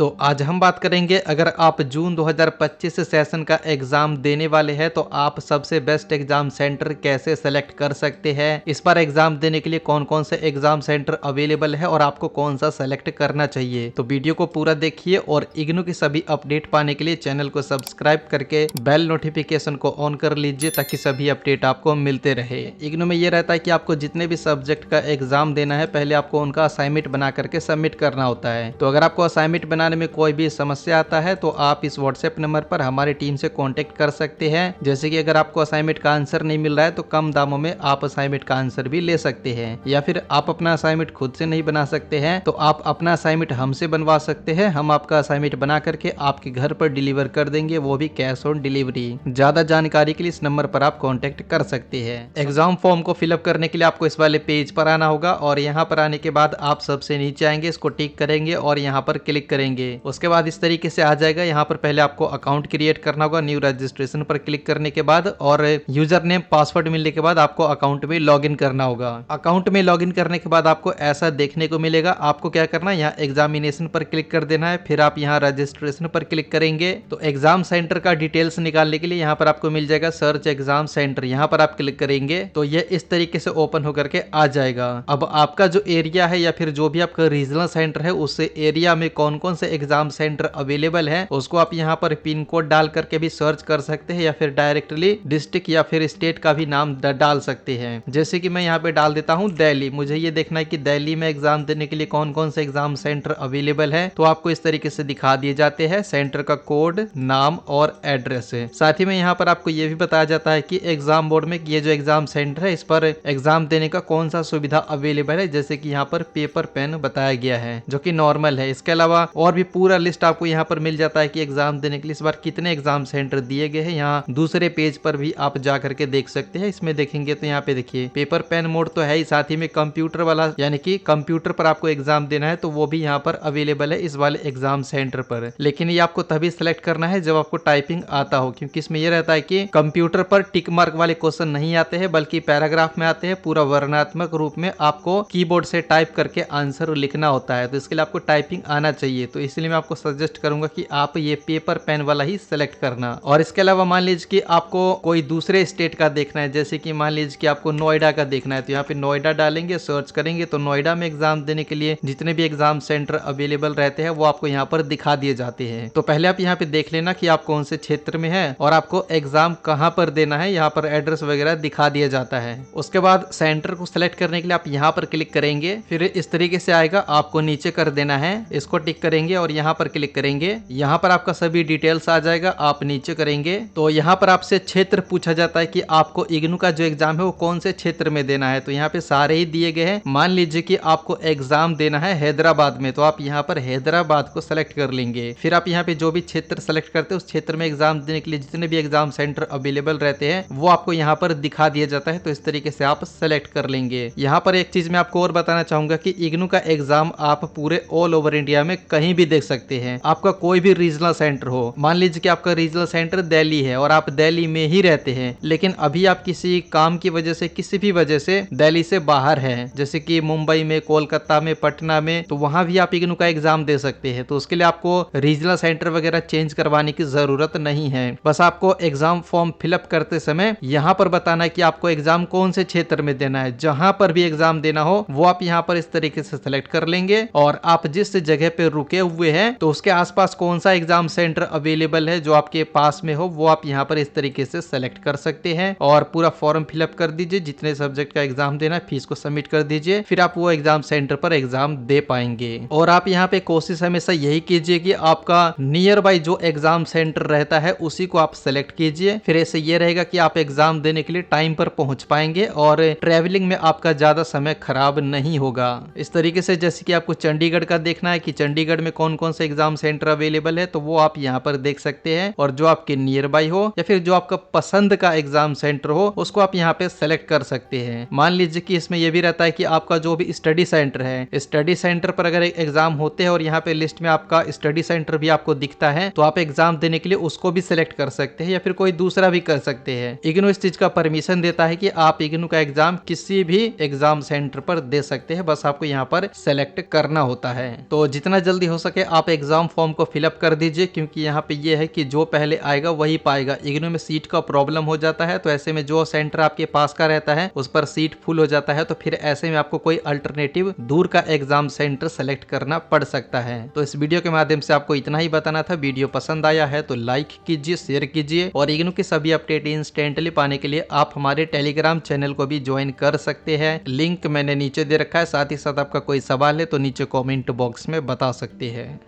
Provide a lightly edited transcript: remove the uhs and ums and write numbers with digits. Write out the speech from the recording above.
तो आज हम बात करेंगे, अगर आप जून 2025 सेशन का एग्जाम देने वाले हैं तो आप सबसे बेस्ट एग्जाम सेंटर कैसे सेलेक्ट कर सकते हैं, इस बार एग्जाम देने के लिए कौन कौन से एग्जाम सेंटर अवेलेबल है और आपको कौन सा सेलेक्ट करना चाहिए। तो वीडियो को पूरा देखिए और इग्नू की सभी अपडेट पाने के लिए चैनल को सब्सक्राइब करके बेल नोटिफिकेशन को ऑन कर लीजिए ताकि सभी अपडेट आपको मिलते रहे। इग्नू में ये रहता है कि आपको जितने भी सब्जेक्ट का एग्जाम देना है पहले आपको उनका असाइनमेंट बना करके सबमिट करना होता है। तो अगर आपको असाइनमेंट बनाने में कोई भी समस्या आता है तो आप इस व्हाट्सएप नंबर पर हमारी टीम से कांटेक्ट कर सकते हैं। जैसे कि अगर आपको असाइनमेंट का आंसर नहीं मिल रहा है तो कम दामों में आप असाइनमेंट का आंसर भी ले सकते हैं, या फिर आप अपना असाइनमेंट खुद से नहीं बना सकते हैं तो आप अपना असाइनमेंट हमसे बनवा सकते हैं। हम आपका असाइनमेंट बना करके आपके घर पर डिलीवर कर देंगे, वो भी कैश ऑन डिलीवरी। ज्यादा जानकारी के लिए इस नंबर पर आप कांटेक्ट कर सकते हैं। एग्जाम फॉर्म को फिलअप करने के लिए आपको इस वाले पेज पर आना होगा और यहाँ पर आने के बाद आप सबसे नीचे आएंगे, इसको टिक करेंगे और यहाँ पर क्लिक करेंगे। उसके बाद इस तरीके से आ जाएगा। यहाँ पर पहले आपको अकाउंट क्रिएट करना होगा। न्यू रजिस्ट्रेशन पर क्लिक करने के बाद और यूजर नेम पासवर्ड मिलने के बाद आपको अकाउंट में लॉगिन करना होगा। अकाउंट में लॉगिन करने के बाद आपको ऐसा देखने को मिलेगा। आपको क्या करना है, यहाँ एग्जामिनेशन पर क्लिक कर देना है, फिर आप यहाँ रजिस्ट्रेशन पर क्लिक करेंगे तो एग्जाम सेंटर का डिटेल्स निकालने के लिए यहाँ पर आपको मिल जाएगा सर्च एग्जाम सेंटर। यहाँ पर आप क्लिक करेंगे तो ये इस तरीके से ओपन होकर के आ जाएगा। अब आपका जो एरिया है या फिर जो भी आपका रीजनल सेंटर है उस एरिया में कौन कौन से एग्जाम सेंटर अवेलेबल है उसको आप यहाँ पर पिन कोड डाल करके भी सर्च कर सकते हैं, या फिर डायरेक्टली डिस्ट्रिक्ट या फिर स्टेट का भी नाम डाल सकते हैं। जैसे कि मैं यहाँ पे डाल देता हूँ दिल्ली। मुझे ये देखना है कि दिल्ली में एग्जाम देने के लिए कौन कौन से एग्जाम सेंटर अवेलेबल है, तो आपको इस तरीके से दिखा दिए जाते हैं सेंटर का कोड, नाम और एड्रेस है। साथ ही में यहाँ पर आपको ये भी बताया जाता है कि एग्जाम बोर्ड में ये जो एग्जाम सेंटर है इस पर एग्जाम देने का कौन सा सुविधा अवेलेबल है। जैसे कि यहाँ पर पेपर पेन बताया गया है जो कि नॉर्मल है। इसके अलावा और भी पूरा लिस्ट आपको यहाँ पर मिल जाता है कि एग्जाम देने के लिए इस बार कितने एग्जाम सेंटर दिए गए हैं। यहाँ दूसरे पेज पर भी आप जा करके देख सकते हैं। इसमें देखेंगे तो यहाँ पे देखिए पेपर पेन मोड तो है ही, साथ ही में कंप्यूटर वाला यानी कि कंप्यूटर पर आपको एग्जाम देना है तो वो भी यहाँ पर अवेलेबल है इस वाले एग्जाम सेंटर पर। लेकिन ये आपको तभी सिलेक्ट करना है जब आपको टाइपिंग आता हो, क्योंकि इसमें यह रहता है कि कंप्यूटर पर टिक मार्क वाले क्वेश्चन नहीं आते हैं बल्कि पैराग्राफ में आते हैं। पूरा वर्णनात्मक रूप में आपको कीबोर्ड से टाइप करके आंसर लिखना होता है, तो इसके लिए आपको टाइपिंग आना चाहिए। तो इसलिए मैं आपको सजेस्ट करूंगा कि आप ये पेपर पेन वाला ही सिलेक्ट करना। और इसके अलावा मान लीजिए कि आपको कोई दूसरे स्टेट का देखना है, जैसे कि मान लीजिए कि आपको नोएडा का देखना है तो यहाँ पे नोएडा डालेंगे, सर्च करेंगे तो नोएडा में एग्जाम देने के लिए जितने भी एग्जाम सेंटर अवेलेबल रहते हैं वो आपको यहाँ पर दिखा दिए जाते हैं। तो पहले आप यहाँ पे देख लेना कि आप कौन से क्षेत्र में है और आपको एग्जाम कहाँ पर देना है, यहाँ पर एड्रेस वगैरह दिखा दिया जाता है। उसके बाद सेंटर को सिलेक्ट करने के लिए आप यहाँ पर क्लिक करेंगे, फिर इस तरीके से आएगा, आपको नीचे कर देना है, इसको टिक करेंगे और यहाँ पर क्लिक करेंगे। यहाँ पर आपका सभी डिटेल्स आ जाएगा। आप नीचे करेंगे तो यहाँ पर आपसे क्षेत्र पूछा जाता है कि आपको इग्नू का जो एग्जाम है वो कौन से क्षेत्र में देना है। तो यहाँ पे सारे ही दिए गए हैं। मान लीजिए कि आपको एग्जाम देना है हैदराबाद में तो आप यहाँ पर हैदराबाद को सेलेक्ट कर लेंगे। फिर आप यहाँ पे जो भी क्षेत्र सेलेक्ट करते हैं उस क्षेत्र में एग्जाम देने के लिए जितने भी एग्जाम सेंटर अवेलेबल रहते हैं वो आपको यहाँ पर दिखा दिया जाता है। तो इस तरीके से आप सेलेक्ट कर लेंगे। यहाँ पर एक चीज मैं आपको और बताना चाहूंगा कि इग्नू का एग्जाम आप पूरे ऑल ओवर इंडिया में कहीं भी देख सकते हैं। आपका कोई भी रीजनल सेंटर हो, मान लीजिए कि आपका रीजनल सेंटर दिल्ली है और आप दिल्ली में ही रहते हैं, लेकिन अभी आप किसी काम की वजह से किसी भी वजह से दिल्ली से बाहर हैं, जैसे कि मुंबई में, कोलकाता में, पटना में, तो वहां भी आप इग्नू का एग्जाम दे सकते हैं। तो उसके लिए आपको रीजनल सेंटर वगैरह चेंज करवाने की जरूरत नहीं है। बस आपको एग्जाम फॉर्म फिलअप करते समय यहाँ पर बताना है कि आपको एग्जाम कौन से क्षेत्र में देना है। जहां पर भी एग्जाम देना हो वो आप यहाँ पर इस तरीके से सिलेक्ट कर लेंगे और आप जिस जगह पे रुके हुए हैं तो उसके आसपास कौन सा एग्जाम सेंटर अवेलेबल है जो आपके पास में हो वो आप यहाँ पर इस तरीके से सेलेक्ट कर सकते हैं और पूरा फॉर्म फिलअप कर दीजिए। जितने सब्जेक्ट का एग्जाम देना है फीस को सबमिट कर दीजिए, फिर आप वो एग्जाम सेंटर पर एग्जाम दे पाएंगे। और आप यहाँ पे कोशिश हमेशा यही कीजिए कि आपका नियर बाय जो एग्जाम सेंटर रहता है उसी को आप सेलेक्ट कीजिए। फिर ऐसे ये रहेगा कि आप एग्जाम देने के लिए टाइम पर पहुंच पाएंगे और ट्रेवलिंग में आपका ज्यादा समय खराब नहीं होगा। इस तरीके से जैसे कि आपको चंडीगढ़ का देखना है कि चंडीगढ़ में कौन कौन से एग्जाम सेंटर अवेलेबल है तो वो आप यहाँ पर देख सकते हैं, और जो आपके नियर बाय हो या फिर जो आपका पसंद का एग्जाम सेंटर हो उसको आप यहाँ पे सेलेक्ट कर सकते हैं। मान लीजिए कि इसमें यह भी रहता है कि आपका जो भी स्टडी सेंटर है, स्टडी सेंटर पर अगर एग्जाम होते हैं और यहाँ पे लिस्ट में आपका स्टडी सेंटर भी आपको दिखता है तो आप एग्जाम देने के लिए उसको भी सिलेक्ट कर सकते हैं या फिर कोई दूसरा भी कर सकते हैं। इग्नू इस चीज का परमिशन देता है कि आप इग्नू का एग्जाम किसी भी एग्जाम सेंटर पर दे सकते हैं, बस आपको यहाँ पर सेलेक्ट करना होता है। तो जितना जल्दी हो सके सके आप एग्जाम फॉर्म को फिलअप कर दीजिए, क्योंकि यहाँ पे ये है कि जो पहले आएगा वही पाएगा। इग्नू में सीट का प्रॉब्लम हो जाता है, तो ऐसे में जो सेंटर आपके पास का रहता है उस पर सीट फुल हो जाता है, तो फिर ऐसे में आपको कोई अल्टरनेटिव दूर का एग्जाम सेंटर सेलेक्ट करना पड़ सकता है। तो इस वीडियो के माध्यम से आपको इतना ही बताना था। वीडियो पसंद आया है तो लाइक कीजिए, शेयर कीजिए, और इग्नू की सभी अपडेट इंस्टेंटली पाने के लिए आप हमारे टेलीग्राम चैनल को भी ज्वाइन कर सकते हैं। लिंक मैंने नीचे दे रखा है। साथ ही साथ आपका कोई सवाल है तो नीचे कमेंट बॉक्स में बता सकते हैं।